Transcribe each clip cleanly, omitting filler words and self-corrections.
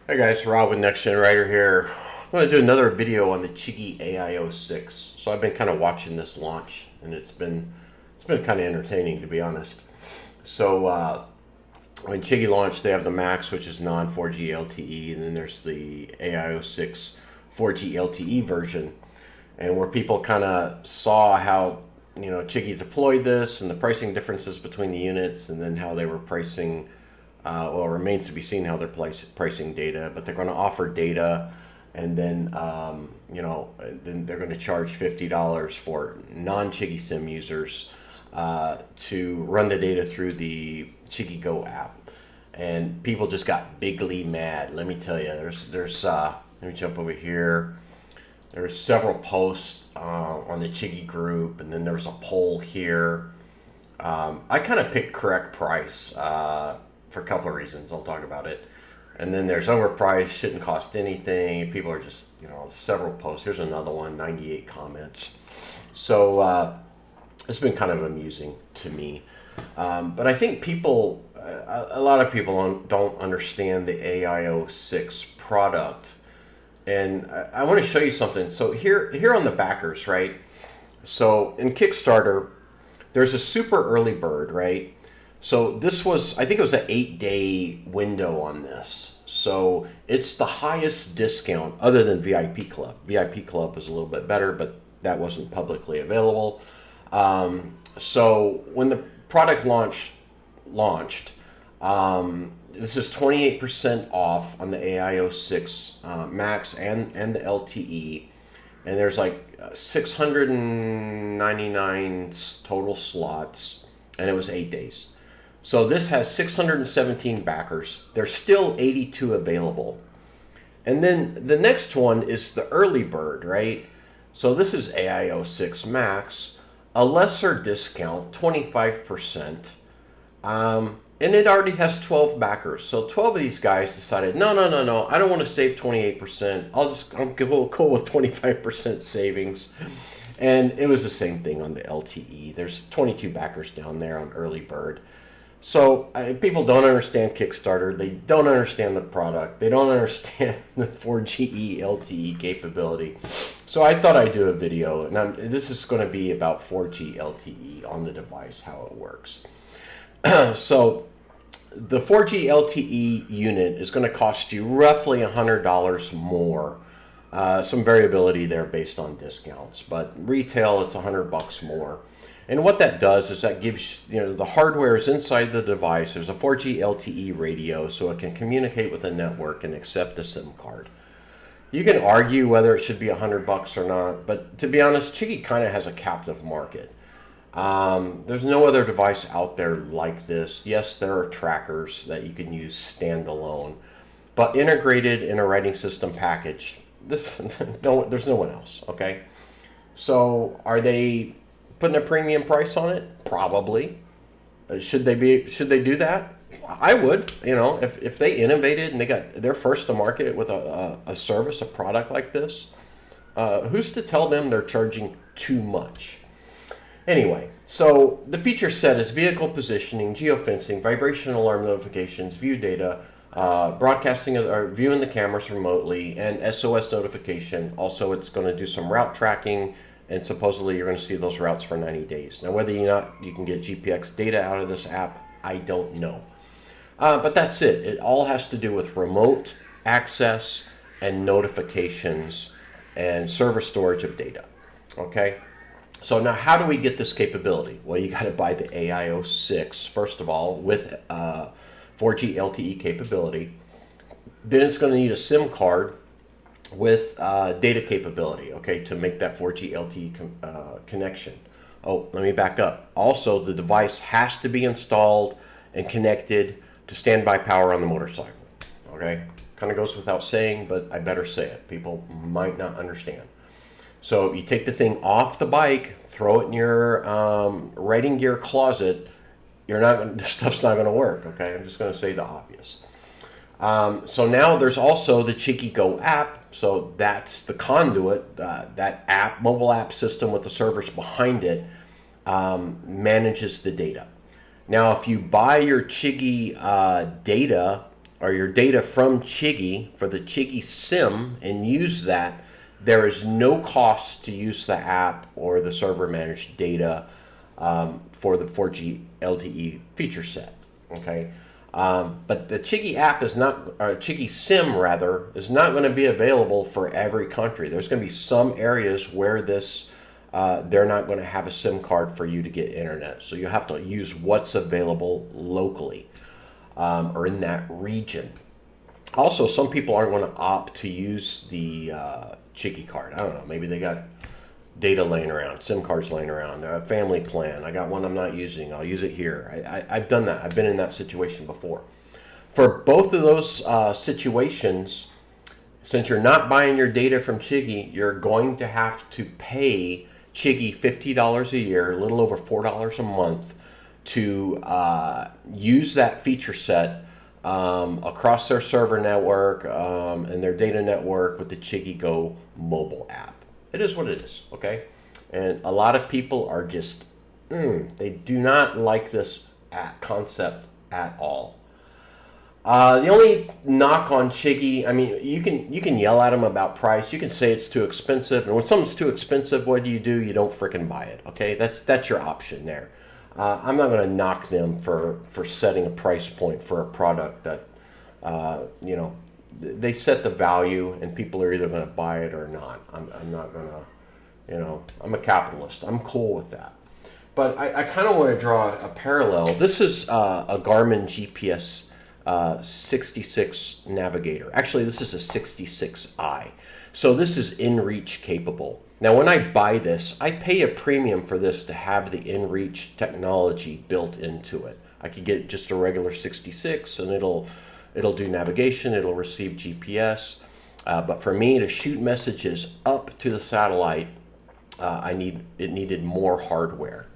Hey guys, Rob with Next Gen Writer here. I'm going to do another video on the Chigee AIO-6. So I've been kind of watching this launch, and it's been kind of entertaining, to be honest. So when Chigee launched, they have the Max, which is non 4G LTE, and then there's the AIO-6 4G LTE version, and where people kind of saw how Chigee deployed this and the pricing differences between the units, and then how they were pricing. Well, it remains to be seen how they're pricing data, but they're going to offer data, and then then they're going to charge $50 for non-Chigee SIM users to run the data through the Chigee Go app, and people just got bigly mad. Let me tell you, there's let me jump over here. There's several posts on the Chigee group, and then there's a poll here. I kind of picked correct price. For a couple of reasons. I'll talk about it. And then there's overpriced, shouldn't cost anything. People are just, several posts. Here's another one, 98 comments. So it's been kind of amusing to me. But I think a lot of people don't understand the AIO-6 product. And I want to show you something. So here on the backers, right? So in Kickstarter, there's a super early bird, right? So this was, I think it was an 8-day window on this. So it's the highest discount other than VIP Club. VIP Club is a little bit better, but that wasn't publicly available. So when the product launched, this is 28% off on the AIO-6 Max and the LTE. And there's like 699 total slots, and it was 8 days. So this has 617 backers. There's still 82 available. And then the next one is the early bird, right? So this is AIO-6 Max, a lesser discount, 25%. And it already has 12 backers. So 12 of these guys decided, no, I don't want to save 28%. I'll go cool with 25% savings. And it was the same thing on the LTE. There's 22 backers down there on early bird. So people don't understand Kickstarter. They don't understand the product. They don't understand the 4G LTE capability. So I thought I'd do a video, and this is going to be about 4G LTE on the device, how it works. So the 4G LTE unit is going to cost you roughly $100 more. Some variability there based on discounts, but retail it's $100 more. And what that does is that gives, the hardware is inside the device. There's a 4G LTE radio, so it can communicate with the network and accept a SIM card. You can argue whether it should be $100 or not, but to be honest, Chigee kind of has a captive market. There's no other device out there like this. Yes, there are trackers that you can use standalone, but integrated in a writing system package, there's no one else, okay? So are they putting a premium price on it? Probably. Should they do that? I would. If they innovated and they're first to market with a service, a product like this, who's to tell them they're charging too much? Anyway, so the feature set is vehicle positioning, geofencing, vibration alarm notifications, view data, broadcasting or viewing the cameras remotely, and SOS notification. Also, it's going to do some route tracking, and supposedly you're going to see those routes for 90 days. Now, whether or not you can get GPX data out of this app, I don't know. But that's it. It all has to do with remote access and notifications and server storage of data. Okay? So now how do we get this capability? Well, you got to buy the AIO-6, first of all, with 4G LTE capability. Then it's going to need a SIM card with data capability, okay, to make that 4G LTE connection. Oh, let me back up. Also, the device has to be installed and connected to standby power on the motorcycle, okay? Kind of goes without saying, but I better say it. People might not understand. So you take the thing off the bike, throw it in your writing gear closet, this stuff's not going to work, okay? I'm just going to say the obvious. So now there's also the Chigee Go app. So that's the conduit, that app, mobile app system with the servers behind it, manages the data. Now, if you buy your Chigee data or your data from Chigee for the Chigee SIM and use that, there is no cost to use the app or the server managed data for the 4G LTE feature set. Okay, but the Chigee app is not, or Chigee SIM rather, is not going to be available for every country. There's going to be some areas where this they're not going to have a SIM card for you to get internet. So you have to use what's available locally or in that region. Also, some people aren't going to opt to use the Chigee card. I don't know. Maybe they got data laying around, SIM cards laying around, a family plan. I got one I'm not using. I'll use it here. I've done that. I've been in that situation before. For both of those situations, since you're not buying your data from Chigee, you're going to have to pay Chigee $50 a year, a little over $4 a month, to use that feature set across their server network and their data network with the Chigee Go mobile app. It is what it is, okay? And a lot of people are just, they do not like this concept at all. The only knock on Chigee, I mean, you can yell at them about price. You can say it's too expensive, and when something's too expensive, what do? You don't freaking buy it. Okay, that's your option there. I'm not going to knock them for setting a price point for a product that, they set the value, and people are either going to buy it or not. I'm not going to, I'm a capitalist. I'm cool with that. But I kind of want to draw a parallel. This is a Garmin GPS 66 Navigator. Actually, this is a 66i. So this is inReach capable. Now, when I buy this, I pay a premium for this to have the inReach technology built into it. I could get just a regular 66, and it'll do navigation, it'll receive GPS. But for me to shoot messages up to the satellite, it needed more hardware.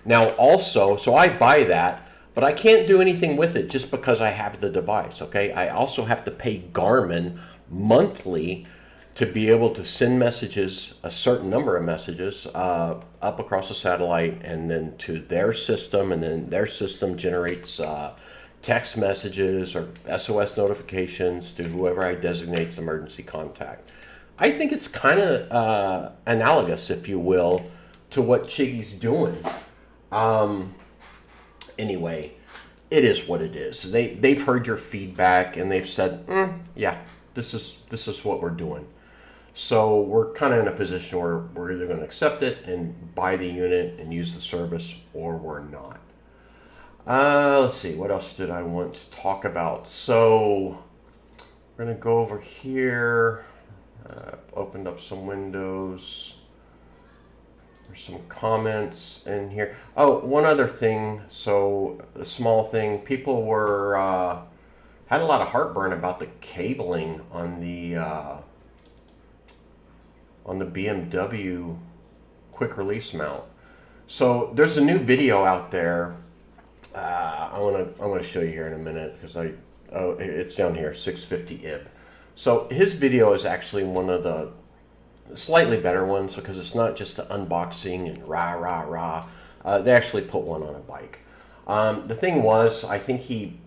Now, also, so I buy that, but I can't do anything with it just because I have the device, okay? I also have to pay Garmin monthly to be able to send messages, a certain number of messages, up across the satellite and then to their system, and then their system generates text messages or SOS notifications to whoever I designate as emergency contact. I think it's kind of analogous, if you will, to what Chigee's doing. Anyway, it is what it is. They've heard your feedback and they've said, yeah, this is what we're doing. So we're kind of in a position where we're either going to accept it and buy the unit and use the service, or we're not. Let's see, what else did I want to talk about? So we're going to go over here. Opened up some windows. There's some comments in here. Oh, one other thing. So a small thing. People were had a lot of heartburn about the cabling on the BMW quick release mount. So there's a new video out there. I want to show you here in a minute because it's down here, 650 IB. So his video is actually one of the slightly better ones because it's not just an unboxing and rah. They actually put one on a bike. The thing was, I think he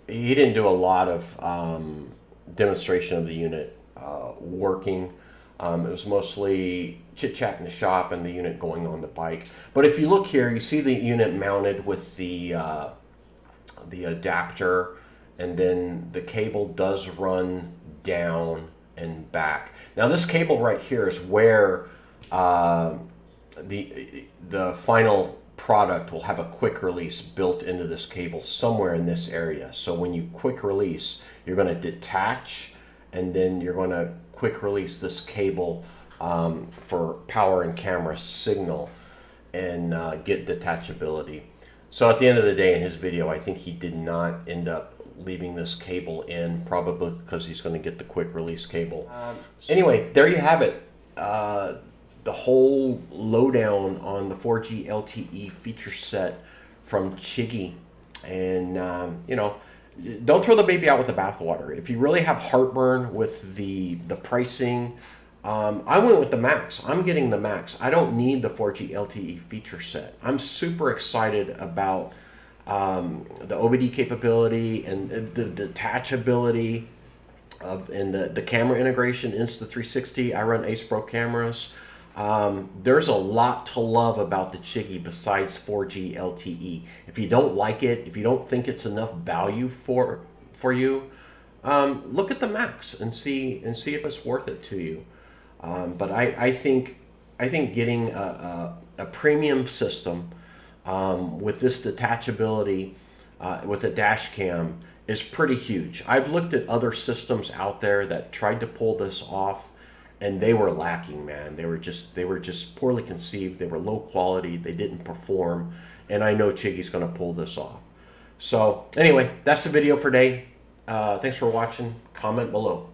didn't do a lot of demonstration of the unit working. It was mostly chit-chat in the shop and the unit going on the bike. But if you look here, you see the unit mounted with the adapter, and then the cable does run down and back. Now this cable right here is where the final product will have a quick release built into this cable somewhere in this area. So when you quick release, you're going to detach, and then you're going to quick release this cable for power and camera signal and get detachability. So at the end of the day, in his video, I think he did not end up leaving this cable in, probably because he's going to get the quick release cable. Anyway, there you have it. The whole lowdown on the 4G LTE feature set from Chigee. And, don't throw the baby out with the bathwater. If you really have heartburn with the pricing, I went with the Max. I'm getting the Max. I don't need the 4G LTE feature set. I'm super excited about the OBD capability and the detachability and the camera integration, Insta360. I run Ace Pro cameras. There's a lot to love about the Chigee besides 4G LTE. If you don't like it, if you don't think it's enough value for you, look at the Max and see if it's worth it to you. But I think getting a premium system with this detachability with a dash cam is pretty huge. I've looked at other systems out there that tried to pull this off, and they were lacking, man. They were just poorly conceived. They were low quality. They didn't perform, and I know Chigee's going to pull this off. So anyway, that's the video for today. Thanks for watching. Comment below.